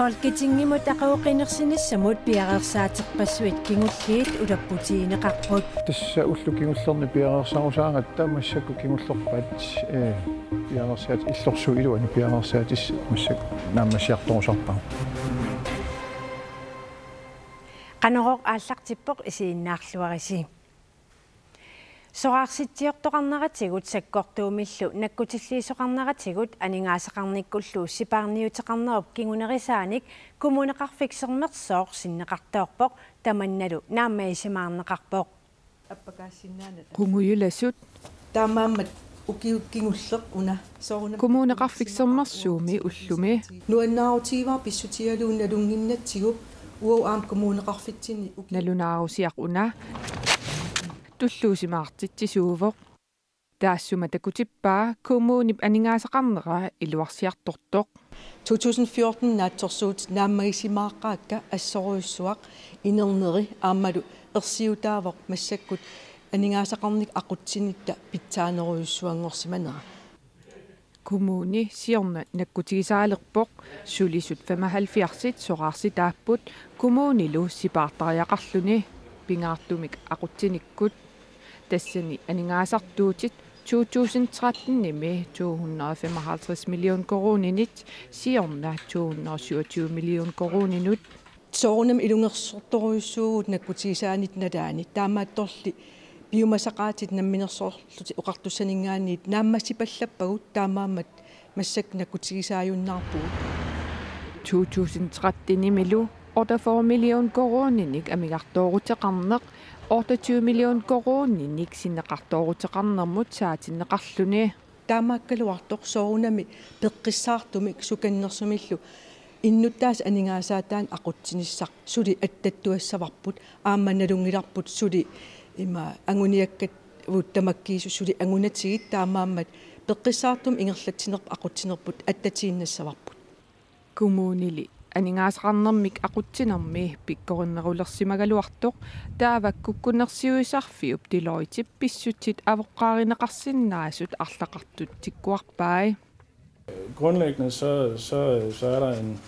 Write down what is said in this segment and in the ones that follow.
Folketingimut aqauqinерсинissamut piaqersaatiqpassuit kingulliit ulapputiineqarput тасса уллукингуллерни пиарерсарусаангатта массакку кингуллерпаат пиарерсаат иллорсуилуани пиарерсаатис массак нааммассиарторусарпаа qanoroq ааллартиппоq isiinnaarluarisi soraarsitsiortoqarnaratigut sakkortuumillu nakkutillиисоqarnaratigut aningaasaqarnikkullu sipaarniuteqarnerup kingunerisaanik kumuneqarfiksermersoor sinneqartoorpoq tamannalu naammaisimaarneqarpoq appakaasinnaanat qunguyulasut taamaammat ukiukkingullеq una sooruna kumuneqarfiksermersuumi ullumi nuannaautiivaa pissutialuun nalunginnatsigu uo aam kumuneqarfitsini nalunaarusiaq una tulluusimaartitsisuuvoq taassuma takutippaa kumuunip aningaasaqarnera iluarsiartortoq 2014 naatsorsuut naammaisimaaqaakka assoruissuaq inerneri aammalu ersiutaavoq massakkut aningaasaqarnik aqutsinitta pitsaaneruissuangorsimanera kumuuni siorna nakkutigisaalerpoq sulisut 75 soraarsi kumuunilu sipaartariaqarluni pingaartumik aqutsinikkut tassani aningaasartuutit 2013-nimi 255 million koruninit siorna 227 million koruninut soornam ilungersortoruissuugut nakkutigisaanit nalaani taamaattorli biumasaqaatit namminersoorluti oqartussaningaanniit naammassipallappagut taamaammat massak nakkutigisaayunnaarpugut 2013-nimilu 48 million koruninik amigartooruteqarneq 28 million koruninik sinneqartooruteqarnermut saatinneqarluni taamaakkaluartoq soorunami peqqissaartumik sukannersumillu innuttaas aningaasaataan aqutsinissaq suli attattuassavarput aammanalungilarput suli ima anguniakkat uttamakkiisu suli angunatigit taamaammat peqqissaartum ingerlatsinerp aqutsinerput attatiinnassavарпут kumuunili aningaasaqarnermik aqutsinermi pikkorinnerulersimagaluartoq taavakkukkunersiuisarfiup tiloritip pissutsit avoqqaarineqarsinnaasut arlaqartut tikkuarpai. Grundlæggende så er der en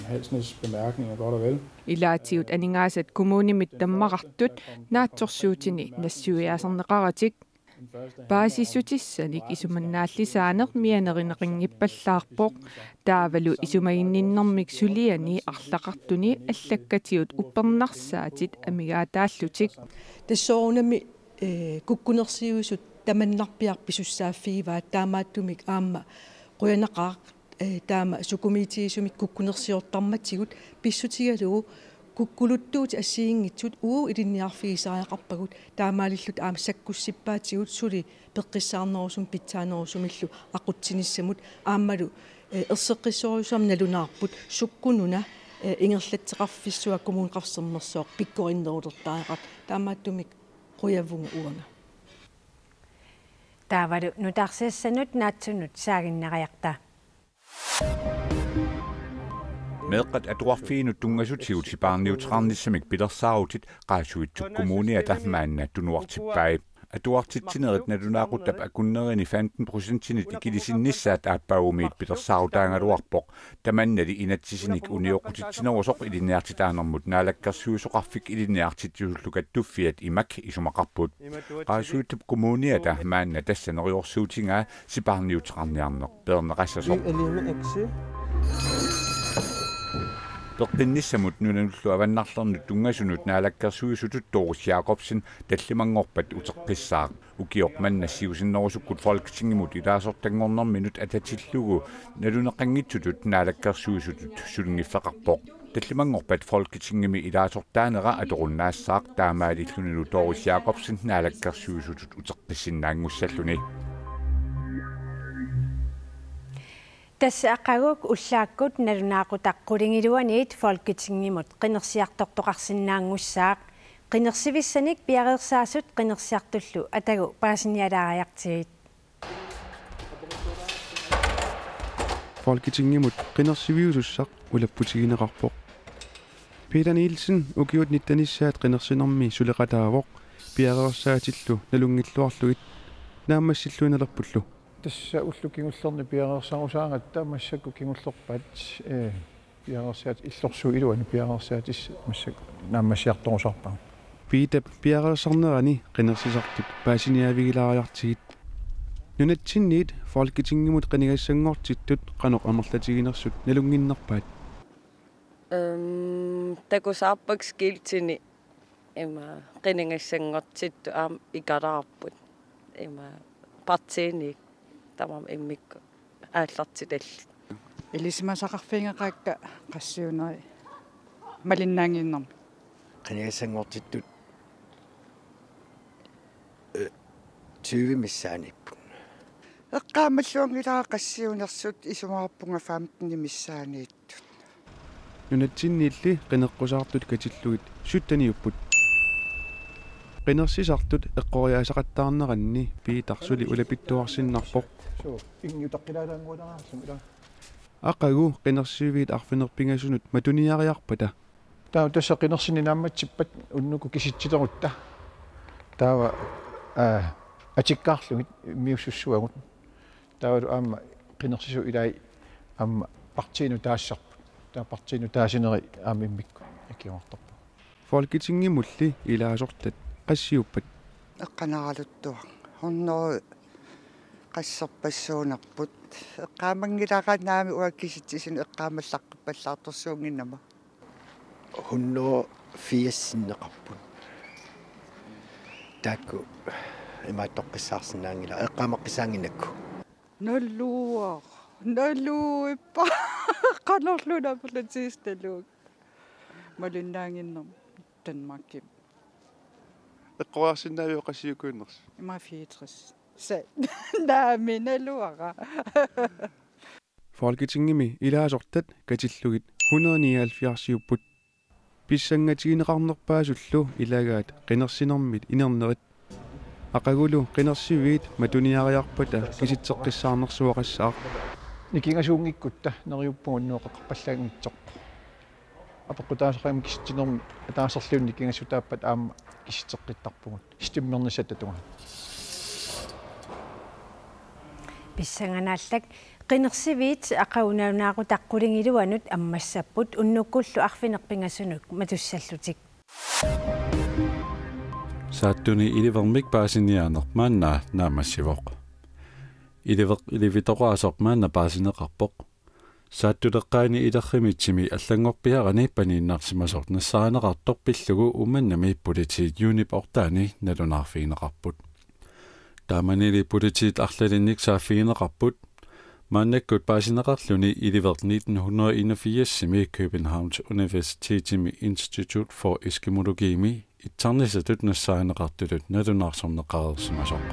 halsnes bemærkning godt og vel. Ilaatiut aningaasat kumuunimit tammaqartut naatsorsuutini nassuiaasarneqaratik baasissutissanik isumannaallisaaner mianerinerinngippallаарpoq taavalu isumaginninnermik suliani arlaqartuni allakkatiut uppernarssaatit amigaataallutik tassoorunami kukkunersiuisut tamannarpiarpisussaaffiivaa taamaattumik aamma quyanaqaaq taama sukumitiisumik kukkunersiortarmatigut pissutigalugu kukkuluttuut assiingitsut ilinniarfigisaajaqarpagut taamaalillut aam sakkussippaatigut suli peqqissaarnerusum pitsaanerusumillu aqutsinissamut aammalu erseqqissorusuam nalunaarput sukkununa ingerlatseqarfissua kumuunqarsermersoq pikkorinnerulertaaqat taamaattumik quyavunga uanga taavalu nutarsiassanut naatsunut saaginneriarta meeqqat atuarfiinut tungasutigut sipaarniuteqarnissamik pilersaarutit qaasuitsuk kumuunia tahmaanna tunuartippai atuartitsinerit nalunaaqutap akunnerini 15%-nit ikilisinnissaat aappauumiit pilersaarutaangaluarpoq tamannali inatsisinik unioqutitsinerusoq ilinniartitaanermut naalakkersuusoqarfik ilinniartitsuullukat tuffiat imak isumaqarput qaasuutup kumuunia tahmaanna tassaneriorsuutingaa sipaarniuteqarniarneq peerneqassasoq peqqinnissamut nunanullu avannarlernu tungasunut naalakkersuisutut Doris Jacobsen tallimangorpat uteqqissaaq ukioqmannassiusinnerusukkut Folketingimut ilaasortangornerminut atatillugu naluneqanngitsutut naalakkersuisutut sulungiffeqarpoq tallimangorpat Folketingimi ilaasortaanera atorunnaassaq taamaalillunulu Doris Jacobsen naalakkersuisutut uteqqissinnaangussalluni Tässä aqaguk ullaakkut nalunaaqutaqqulingilluaniit Folketingimut qinersiartortoqarsinnaangussaaq qinersivissanik piareersaasut qinersiartullu atagu paasinialaariartigit Folketingimut qinersiviusussaq ulapputigineqarpoq Peter Nielsen ukiut nittanissat qinersinermi suleqataavoq piareersaatillu nalungilluarlugit naammassilluinelerpullu тасса уллукингуллерни пиарерсарусаангатта массакку кингуллерпаат Piarersaat illorsu iluan piarersaat massak naammassiartorusarpa. Piita piarersarnerani qinersisartut paasiniavigilaariartigit nunatsinniit folketingimut qinigassangortittut qanoq amerlatiginersut nalunginnerpaat takusaarpak skiltini ima qinigassangortittu ikalaarput ima partiini tamam immikku aallartitalli илисимасақарфингеқаакка qassiuneri малиннаангиннэрми qinigassangortittut 20 missaaниppun эққаамаллуангилаа qassiunersut исумаарпунга 15 missaaниittut nunatsinniilli qineqqusаартут катиллугит суттаниуппут qinersisartut eqqoriaasaqattaarneranni piitarсули улапиттуарсиннарпоq ингиутаққилаалаангуунааrsum ила aqagu qinersiuviit arfinerpingasunut matuniariarpata тасса qinерсининаамматсиппат уннуку киситсилерутта таава атиккаарлугит миуссуссуагут таавалу аама qinерсису илай аама партиину таассарпут таа партиину таасинери аама иммикку акиуарторпу folketingimulli ilaasortat qassiuppat эққанаралуттуа хорнеру qassarpassuunarput eqqaamangilaqanaami uakkisitsisinu eqqaamallarqippallaartorsuunginnama hunno fiassinneqarput taakku imaattoqqissaarsinnaangila eqqaamaqqisaanginnakku nolluippa qanorluna perlatiistaluuk malunnaanginnerm Danmarkim eqqoriarsinnaaviu qassiukuunners ima 64 naaminaluara folketingimi ilaasortat katillugit 179 pissangatigineqarnerpaasullu ilagaat qinersinermit inernerit aqagulu qinersiviit matuniariarpata kisitseqqissaarnersuaqassaaq никингасуунгиккутта нериуппугуннуоқаққарпаллагингитсоқ апеққутаасақаами киситсинерми атаасерлуун никингасутааппат аама киситеққиттарпугут истиммернисаттатунга писсанганааллак qinерсивиит ақаунаунаагутаққулингилуанут аммассаппут уннуккуллу арфинерпингасунук матуссаллутик сааттуни иливермик паасиниаанермааннаа наамассивоқ иливиторуасорпаанна паасинеқарпоқ сааттулеққаани илерримитсими аллангорпиарани панииннарсимасорт нассаанеқарторпиллугу уманнами политит юнип ортаани налунаарфигинеқарпут тааманили политит арлалинник сааффигинеқарпут мааннаккут паасинеқарлуни иливерт 1981-сими Københavns Universitetimi Institute for Eskimologimi итсарнисатут нассаанеқартулут налунаарсорнеқарерсимасоқ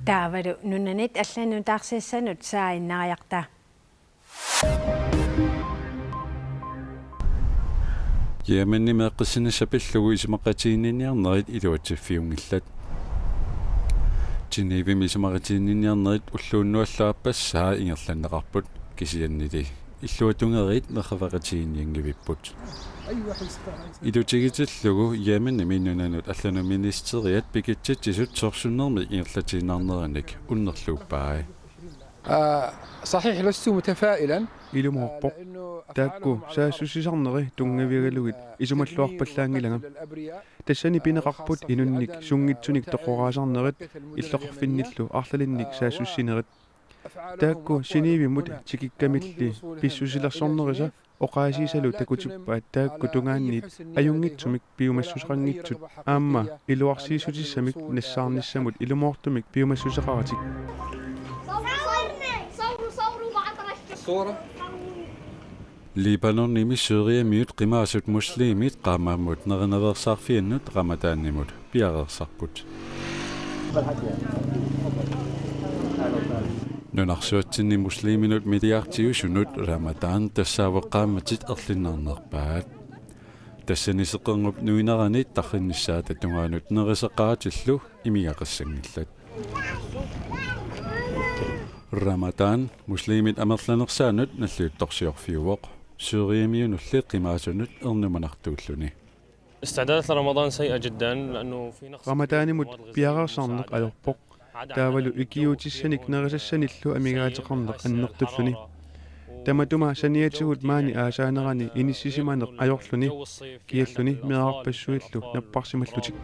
таавалу нуннанит аллану таарсиссанут сааиннариарта Jamen meqqissinissapillugu isimaqatiinniarnerit iluatiffiungillat Geneva isimaqatiinniarnerit ulluunnuallaapassaa ingerlanneqarput kisiannili illuatungerit meqavaqatiinniangivipput Ilutigitillугу jamen миннунанут аллану министериат пикитситсисут сорсуннерми инерлатиинаарнераник уннерлууппаа صحيح لست متفائلا илумоорпоқ таакку саассусисарнери тунгавигалугит исумаллуарпаллаангилага тассани пинеқарпут инунник сунгитсуник тоқораасарнерит иллоқарфинниллу арлалинник саассуссинерит таакку синивимут тикиккамилли писсусилерсорнериса оқаасисалу такутиппаат таакку тунгаанниит аюнгитсумик пиумассусеқангитсут аама илуарсиисутиссамик нассаарниссамут илумоортумик пиумассусеқаратик Libanon nimi Syrien qimaasut muslimit qaamaamut nerineversaarfiannut ramadaannimut piarersarput Nunarsuatsinni musliminut miliartiusunut ramadan tassaaveqqaammatit erlinnaarnerpaat тассанисеқэрнуп нуинеранит тарриннссаата тунгаанут нерисеқааtillu имигақиссангилlat Рамадан муслимит амерланерсаанут наллиутторсиорфиуоқ сюриимиунулли қимаасунут эрнуманартууллуни استعدادات لرمضان سيئة جدا لأنه في نقص рамаданимут пиарерсаарнеқ алерпоқ таавалу икиутиссаник нерисассаниллу амигаатеқарнеқ аннертуллуни Tamatuma saniatsugut maani aasaanerani inissisimaaneq ajorluni kialluni miararpassuillu napparsimallutik.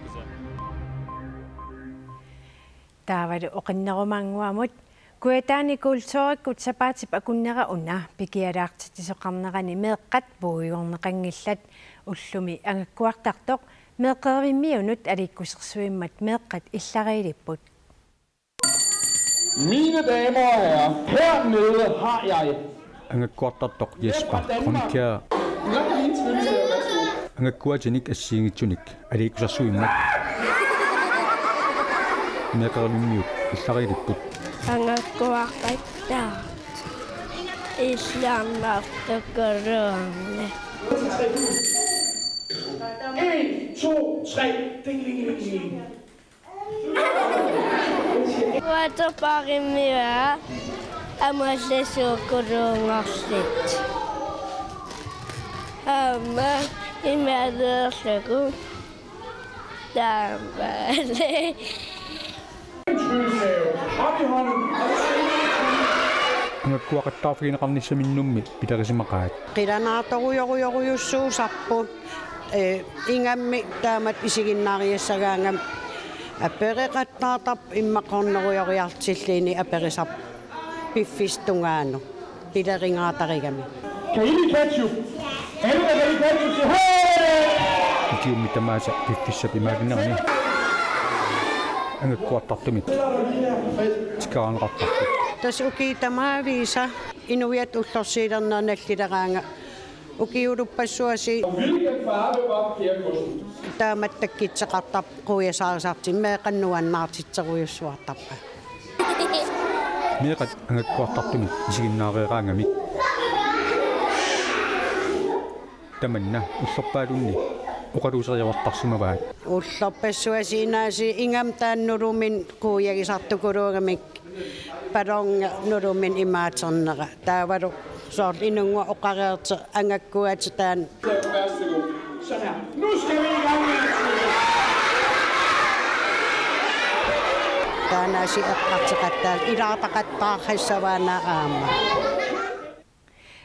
Taavadu oqinnerumanguamut kuetaani kultuurikkut sapaatip akunnera una pikialaartitisoqarnerani meeqqat puujuorneqangillat ullumi angakkuartartoq meeqervimmiunut alikkusersuimmat meeqqat illariilipput. Mine damer og herrer, hernede har jeg angakkuartartoq Jesper Kronikær angakkuatinik assiingitsunik alikkusersuimmat meeqervimmiut illariilipput angakkuartattaart islammartuqeruarne 1, 2, 3, ding, ding, ding, ding. Waterparimia amallisuukuruungarlit amma imaderlugu taambale angakkuaqattaarfigineqarnissaminnummit pitarisimaqaat qilanaartorujorujorujussuusarpu ingammi taamat isiginnaariassagaangam apereqattaartarp immaqornerujoriartilliini aperisarp piffistungaanu pileringaatarigammi Kan I lide ketchup? Alle der kan lide ketchup, siger hey! Ikiummi tamaasa piffissap imaaginnerni angakkuartartumit tikaanqartarput tas ukiitamaaviisa inuiat ullorsiilernaanallileraanga ukiulupassuasi taamattakitseqartarp quyasaarisaartin meeqannuannaartitserujussuartarpa meeqat angakkuartartumit isiginnaareeraangami tamanna ullorpaalunni uqaluuseriavartarsumavaat ullorpassuasi inaasi ingam taannulumin quyagisartukuluugamik palonga nulumin imaaternera taavalu soort inungua oqareerte angakkuatitaan Sådan her. Nu skal vi i gang med taanaasi eqqartiqattaal ilaataqattaarhassavaana aama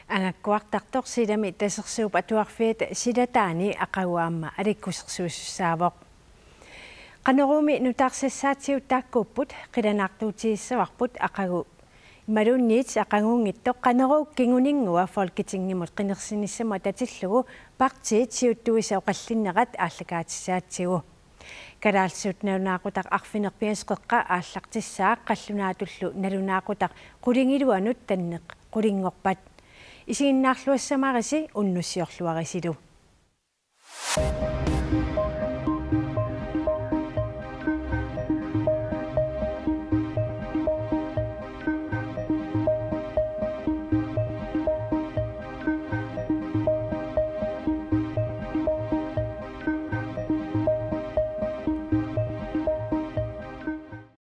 angakkuartartoq silami tasersuup atuarfiat silataani aqaguaamma alikkusersuussaavoq qanerumi nutaarsassaatiu taakkuupput qilanaartuutiissavarbut aqagu imalunniit aqanguungittoq qaneruuk kinguningua folketinngimut qinersинissама tatillugu partiit siuttuisa oqallinnerat ааллакаатиссаатсигу kalaalsuutnalunaaqutaq arfinerpiasqeqqa ааллартиссаақ qallunaatullu nalunaaqutaq qulingiluanut tanneq qulinngorpat isiginnaarluassamaarisi unnussiorluarisilu